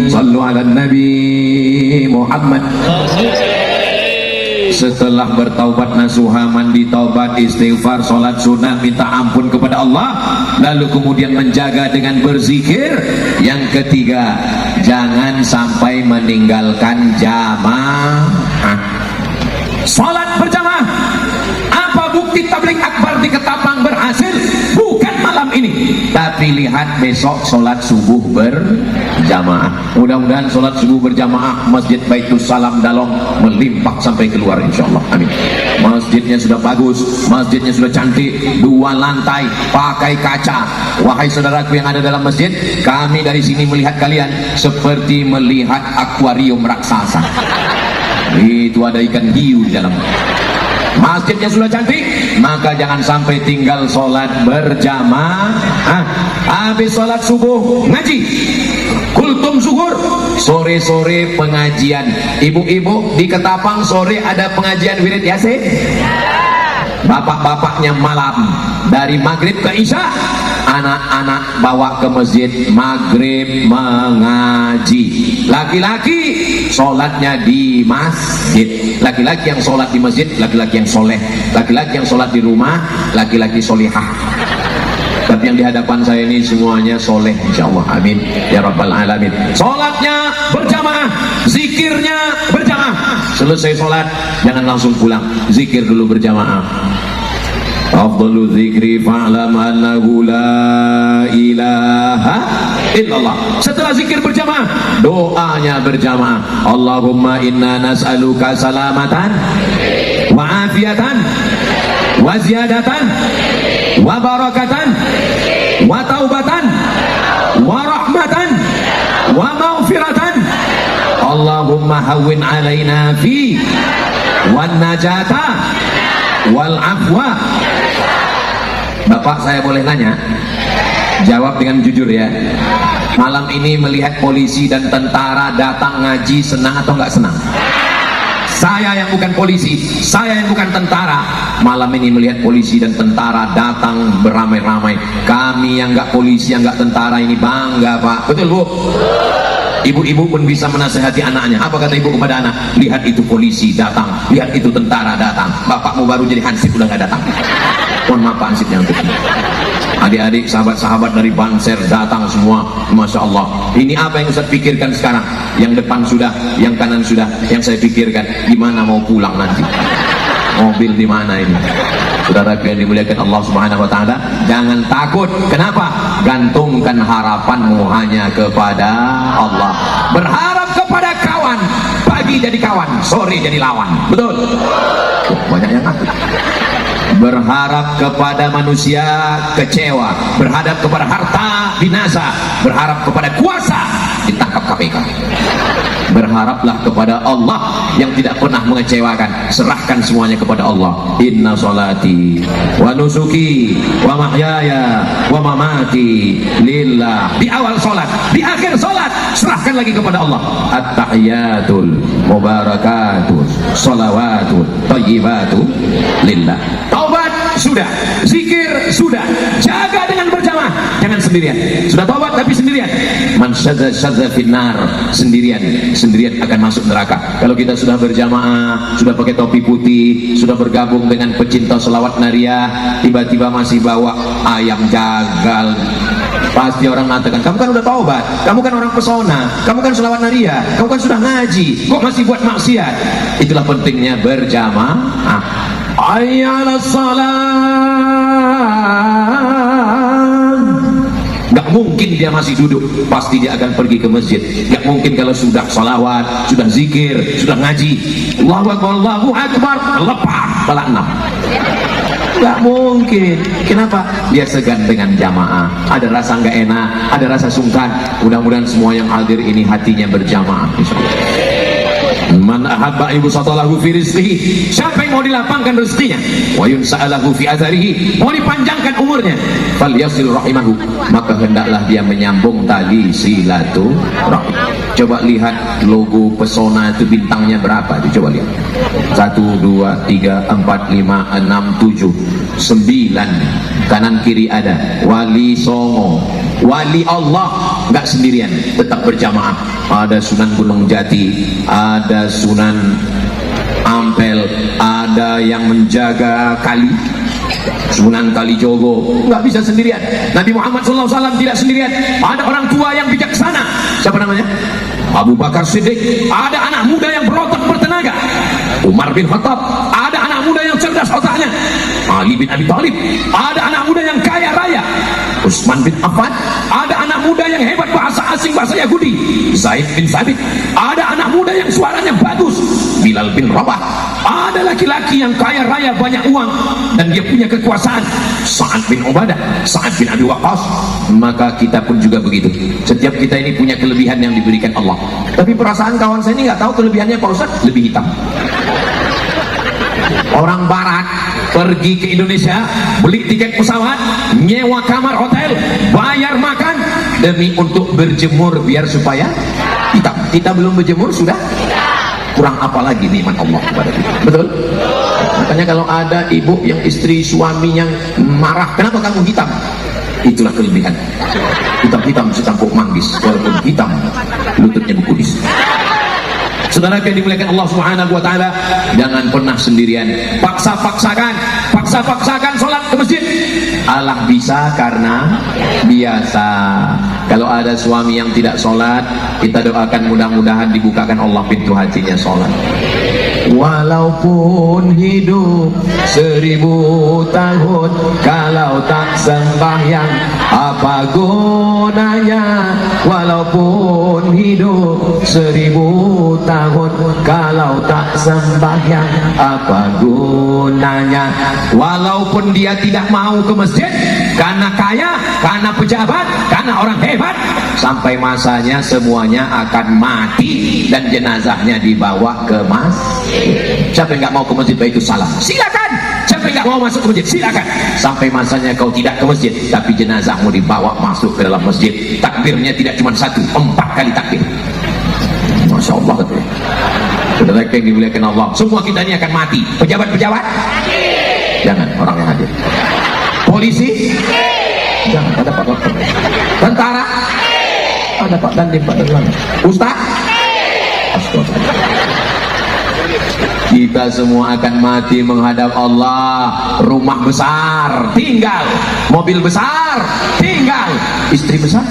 Sallu ala Nabi Muhammad. Setelah bertaubat nasuha, mandi taubat, istighfar, sholat sunnah, minta ampun kepada Allah, lalu kemudian menjaga dengan berzikir. Yang ketiga, jangan sampai meninggalkan jamaah. Sholat berjamaah. Apa bukti tabligh akbar di Ketapang berhasil? Bukan malam ini, tapi lihat besok sholat subuh berjamaah. Mudah-mudahan sholat subuh berjamaah Masjid Baitus Salam Dalong melimpah sampai keluar insyaallah. Amin. Masjidnya sudah bagus, masjidnya sudah cantik, 2 lantai, pakai kaca. Wahai saudaraku yang ada dalam masjid, kami dari sini melihat kalian seperti melihat akuarium raksasa. Itu ada ikan hiu di dalam. Masjidnya sudah cantik, maka jangan sampai tinggal sholat berjamaah. Habis sholat subuh ngaji, kultum zuhur, sore-sore pengajian. Ibu-ibu di Ketapang sore ada pengajian wirid yasin. Bapak-bapaknya malam dari maghrib ke isya, anak-anak bawa ke masjid maghrib mengaji. Laki-laki sholatnya di masjid. Laki-laki yang sholat di masjid, laki-laki yang soleh. Laki-laki yang sholat di rumah, laki-laki solihah. Tapi yang di hadapan saya ini semuanya soleh insyaallah. Amin ya rabbal alamin. Sholatnya berjamaah, zikirnya berjamaah. Selesai sholat jangan langsung pulang, zikir dulu berjamaah. Afdalu dzikri fa'lam annahu la ilaha illallah. Setelah zikir berjamaah, doanya berjamaah. Allahumma inna nas'aluka salamatan wa afiatan wa ziyadatan wa barakatan wa taubatan wa rahmatan wa maghfiratan. Allahumma hawwin alaina fi wan najata wal afwa. Bapak, saya boleh nanya? Jawab dengan jujur ya. Malam ini melihat polisi dan tentara datang ngaji, senang atau nggak senang? Saya yang bukan polisi, saya yang bukan tentara, malam ini melihat polisi dan tentara datang beramai-ramai. Kami yang nggak polisi, yang nggak tentara ini bangga, Pak. Betul, Bu? Ibu-ibu pun bisa menasihati anaknya. Apa kata ibu kepada anak? Lihat itu polisi datang, lihat itu tentara datang. Bapakmu baru jadi hansip udah nggak datang. Mohon maaf Pak Hansipnya untuk ini. Adik-adik, sahabat-sahabat dari Banser datang semua. Masya Allah. Ini apa yang Ustaz pikirkan sekarang? Yang depan sudah, yang kanan sudah. Yang saya pikirkan, gimana mau pulang nanti? Mobil di mana ini? Saudara yang dimuliakan Allah Subhanahu wa taala, jangan takut. Kenapa? Gantungkan harapanmu hanya kepada Allah. Berharap kepada kawan, pagi jadi kawan, sore jadi lawan. Betul? Banyak yang ngaku. Berharap kepada manusia kecewa, berharap kepada harta binasa, berharap kepada kuasa ditangkap KPK. Berharaplah kepada Allah yang tidak pernah mengecewakan. Serahkan semuanya kepada Allah. Inna salati wa nusuki wa mahyaya wa mamati lillah. Di awal solat, di akhir solat, serahkan lagi kepada Allah. At-tahiyatul mubarakatul salawatul thayyibatu lillah. Taubat sudah, zikir sudah, jaga dengan berjamaah, jangan sendirian. Sudah taubat tapi sendirian. Man syadza finnar, sendirian akan masuk neraka. Kalau kita sudah berjamaah, sudah pakai topi putih, sudah bergabung dengan pecinta selawat nariyah, tiba-tiba masih bawa ayam jagal, pasti orang mengatakan, kamu kan udah taubat, kamu kan orang pesona, kamu kan selawat nariyah, kamu kan sudah ngaji, kok masih buat maksiat? Itulah pentingnya berjamaah. Ayyalas salat. Gak mungkin dia masih duduk, pasti dia akan pergi ke masjid. Gak mungkin kalau sudah salawat, sudah zikir, sudah ngaji, Allahu Akbar, Allahu Akbar, lepas bala 6. Gak mungkin. Kenapa? Dia segan dengan jamaah, ada rasa gak enak, ada rasa sungkan. Mudah-mudahan semua yang hadir ini hatinya berjamaah, insyaallah. Man ahabba yubsatalahu fi rizqihi, siapa yang mau dilapangkan rezekinya, wa yunsa'alahu fi azarihi, mau dipanjangkan umurnya, falyasil rahimahu, maka hendaklah dia menyambung tali silaturahim. Coba lihat logo pesona itu bintangnya berapa tuh, coba lihat. 1 2 3 4 5 6 7 9, kanan kiri ada wali songo, wali Allah, nggak sendirian, tetap berjamaah. Ada Sunan Gunung Jati, ada Sunan Ampel, ada yang menjaga kali, Sunan Kalijogo, nggak bisa sendirian. Nabi Muhammad SAW tidak sendirian. Ada orang tua yang bijaksana, siapa namanya? Abu Bakar Siddiq. Ada anak muda yang berotak bertenaga, Umar bin Khattab. Ada anak muda yang cerdas otaknya, Ali bin Abi Thalib. Ada anak muda yang kaya raya, Utsman bin Affan. Ada anak muda yang hebat bahasa asing, bahasa Yahudi, Zaid bin Thabit. Ada anak muda yang suaranya bagus, Bilal bin Rabah. Ada laki-laki yang kaya raya, banyak uang, dan dia punya kekuasaan, Sa'ad bin Ubadah, Sa'ad bin Abi Waqqas. Maka kita pun juga begitu. Setiap kita ini punya kelebihan yang diberikan Allah. Tapi perasaan kawan saya ini nggak tahu kelebihannya Pak Ustaz, lebih hitam. Orang barat pergi ke Indonesia, beli tiket pesawat, nyewa kamar hotel, bayar makan demi untuk berjemur biar supaya hitam. Kita belum berjemur sudah kurang apa lagi nikmat Allah kepada kita. Betul? Makanya kalau ada ibu yang istri suaminya marah, kenapa kamu hitam? Itulah kelebihan. Hitam-hitam secampur manggis, walaupun hitam lututnya berkulis. Saudara yang dimuliakan Allah Subhanahu wa taala, jangan pernah sendirian. Paksa-paksakan sholat ke masjid. Allah bisa karena biasa. Kalau ada suami yang tidak sholat, kita doakan mudah-mudahan dibukakan Allah pintu hatinya sholat. Walaupun hidup 1000 tahun, kalau tak sembahyang apa gunanya? Walaupun hidup 1000 tahun, kalau tak sembahyang apa gunanya? Walaupun dia tidak mau ke masjid karena kaya, karena pejabat, karena orang hebat, sampai masanya semuanya akan mati dan jenazahnya dibawa ke masjid. Siapa yang nggak mau ke masjid itu salah, silakan. Siapa yang nggak mau masuk ke masjid, silakan. Sampai masanya kau tidak ke masjid, tapi jenazahmu dibawa masuk ke dalam masjid. Takbirnya tidak cuma 1, 4 kali takbir. Masya Allah. Saudara yang dimuliakan Allah, semua kita ini akan mati. Pejabat-pejabat? Jangan, orang yang hadir. Polisi? Jangan, ada Pak Dokter. Tentara? Ada Pak Dandim, Pak Dandim. Ustaz? Astagfirullah. Kita semua akan mati menghadap Allah. Rumah besar tinggal, mobil besar tinggal, istri besar.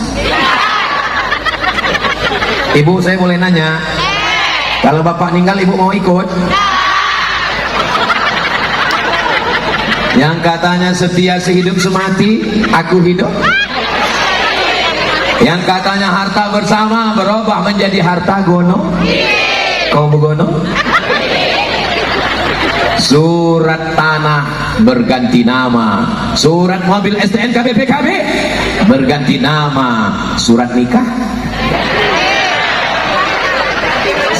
Ibu, saya boleh nanya, kalau bapak meninggal ibu mau ikut? Yang katanya setia sehidup semati, aku hidup. Yang katanya harta bersama berubah menjadi harta gono. Kau begono? Surat tanah berganti nama, surat mobil STNK BPKB berganti nama, surat nikah.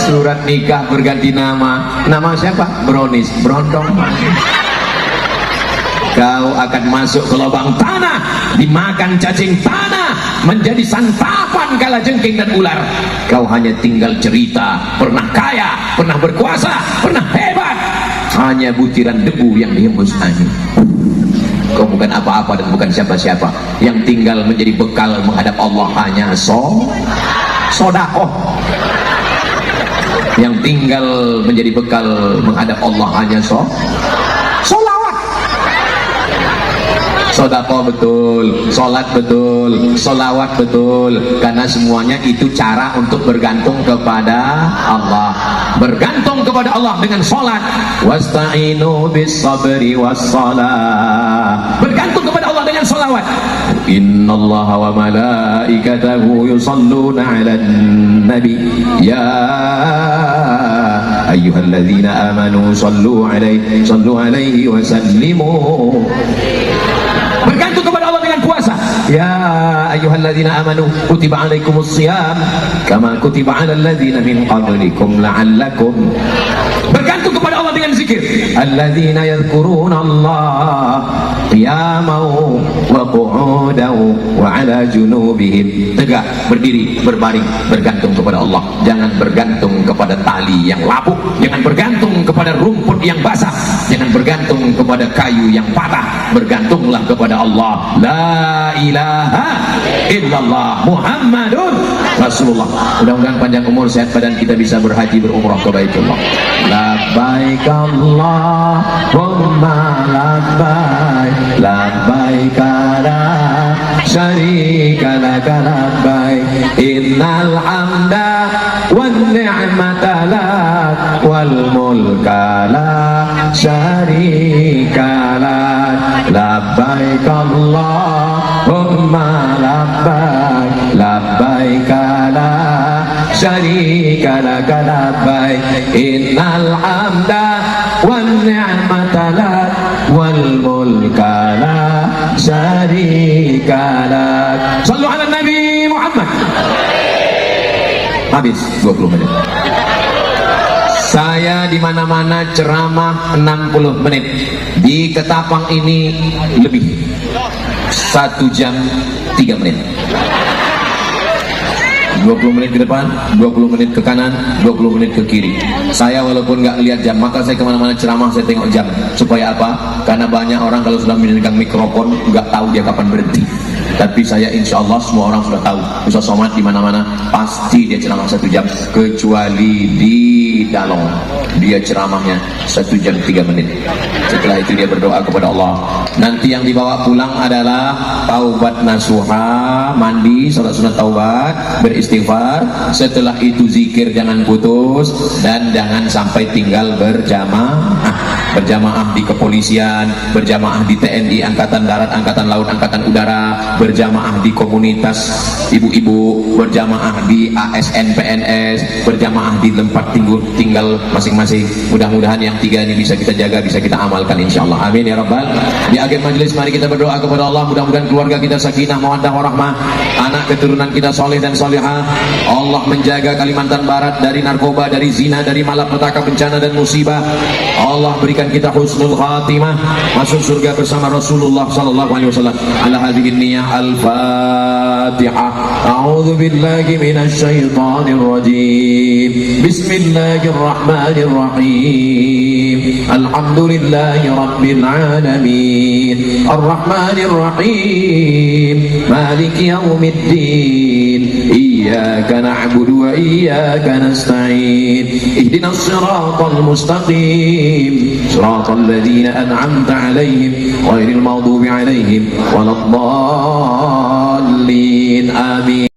Surat nikah berganti nama. Nama siapa? Bronis, Brondong. Kau akan masuk ke lubang tanah, dimakan cacing tanah, menjadi santapan kalajengking dan ular. Kau hanya tinggal cerita, pernah kaya, pernah berkuasa, pernah hebat, hanya butiran debu yang dihembus angin. Kau bukan apa-apa dan bukan siapa-siapa. Yang tinggal menjadi bekal menghadap Allah hanya sodakoh. Yang tinggal menjadi bekal menghadap Allah hanya solawat. Sodakoh betul, solat betul, solawat betul, karena semuanya itu cara untuk bergantung kepada Allah. Bergantung kepada Allah dengan solat. Wasta'inu bis sabri was salah. Bergantung kepada Allah dengan solawat. Innallaha wa malaikatahu yusalluna 'alan nabi ya ayyuhalladzina amanu sallu alaihi wa sallimu. Bergantung kepada Allah dengan puasa. Ya ayyuhalladzina amanu kutiba alaikumus shiyam kama kutiba alal ladzina min qablikum la'allakum. Bergantung kepada Allah dengan zikir. Alladzina yadhkuruna Allah qiyaman wa qu'udan wa 'ala junubihim. Tegak, berdiri, berbaring, bergantung kepada Allah. Jangan bergantung kepada tali yang lapuk, jangan bergantung kepada rumput yang basah, jangan bergantung kepada kayu yang patah. Bergantunglah kepada Allah. La ilaha illallah Muhammadun Rasulullah. Mudah-mudahan panjang umur, sehat badan, kita bisa berhaji berumrah ke Baitullah. Labbaik Allahumma labbaik, labbaik la syarika laka labbaik, innal hamda wan ni'mata lak wal mulka la syarika lak. Labbaik Allahumma labbaik, labbaik la syarika laka labbaik, innal hamda wan ni'mata lak wal mulka la syarika lak. Sallu ala Nabi Muhammad. Habis 20 menit. Saya di mana-mana ceramah 60 menit. Di Ketapang ini lebih 1 jam 3 menit. 20 menit ke depan, 20 menit ke kanan, 20 menit ke kiri. Saya walaupun nggak lihat jam, maka saya kemana-mana ceramah saya tengok jam. Supaya apa? Karena banyak orang kalau sudah memegang mikrofon nggak tahu dia kapan berhenti. Tapi saya insya Allah semua orang sudah tahu. Ustaz Somad di mana-mana pasti dia ceramah 1 jam, kecuali di Dalong dia ceramahnya 1 jam 3 menit. Setelah itu dia berdoa kepada Allah. Nanti yang dibawa pulang adalah taubat nasuha, mandi, salat sunat taubat, beristighfar. Setelah itu zikir jangan putus, dan jangan sampai tinggal berjamaah. Berjamaah di kepolisian, berjamaah di TNI, Angkatan Darat, Angkatan Laut, Angkatan Udara, berjamaah di komunitas ibu-ibu, berjamaah di ASN PNS, berjamaah di tempat tinggal masing-masing. Mudah-mudahan yang 3 ini bisa kita jaga, bisa kita amalkan insyaallah. Amin ya rabbal. Di akhir majelis mari kita berdoa kepada Allah, mudah-mudahan keluarga kita sakinah mawaddah warahmah, anak keturunan kita soleh dan solehah. Allah menjaga Kalimantan Barat dari narkoba, dari zina, dari malapetaka, bencana dan musibah. Allah berikan kita husnul khatimah, masuk surga bersama Rasulullah sallallahu alaihi wasallam. Ala hadhihi niyah al-fatihah. الفاتحة. أعوذ بالله من الشيطان الرجيم. بسم الله الرحمن الرحيم. الحمد لله رب العالمين الرحمن الرحيم مالك يوم الدين إياك نعبد وإياك نستعين اهدنا الصراط المستقيم صراط الذين أنعمت عليهم غير المغضوب عليهم ولا الضالين آمين.